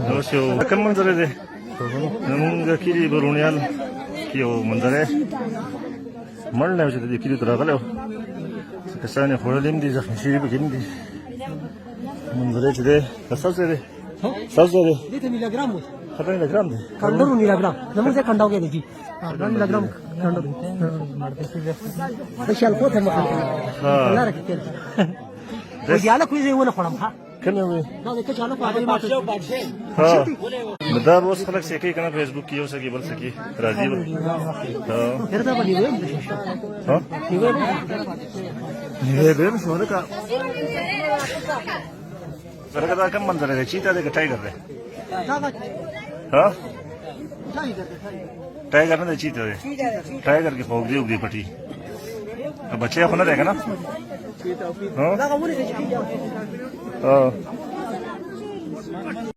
نوشيو كم منظر ده نمونږ کلی برونیال یو منظر مرله چې د کلی درغلو کسان خوړلې دي زخمي شوي پکې دي منظر چې ده تاسو ده تاسو ده دته میلیګرام وي خبر میلیګرام ده کندو میلیګرام زموږ څخه کنداو کې دي میلیګرام کندو د شال کوته مخه لاره کې تل و دیاله کوی زه ونه خورم ها کوم وي دا د کچالو په اړه ماته ها دا اوس خلک څه کوي کنه فیسبوک کې یو څه کې بل څه کې راځي ها هردا باندې ویم ها نیوه به څه ونه کا سره دا کوم منظر دی چیتا دی ټایګر دی ها ټایګر نه چیتا دی ټایګر کې خوب دی وګړي پټي بچي خو نه دی کنه ها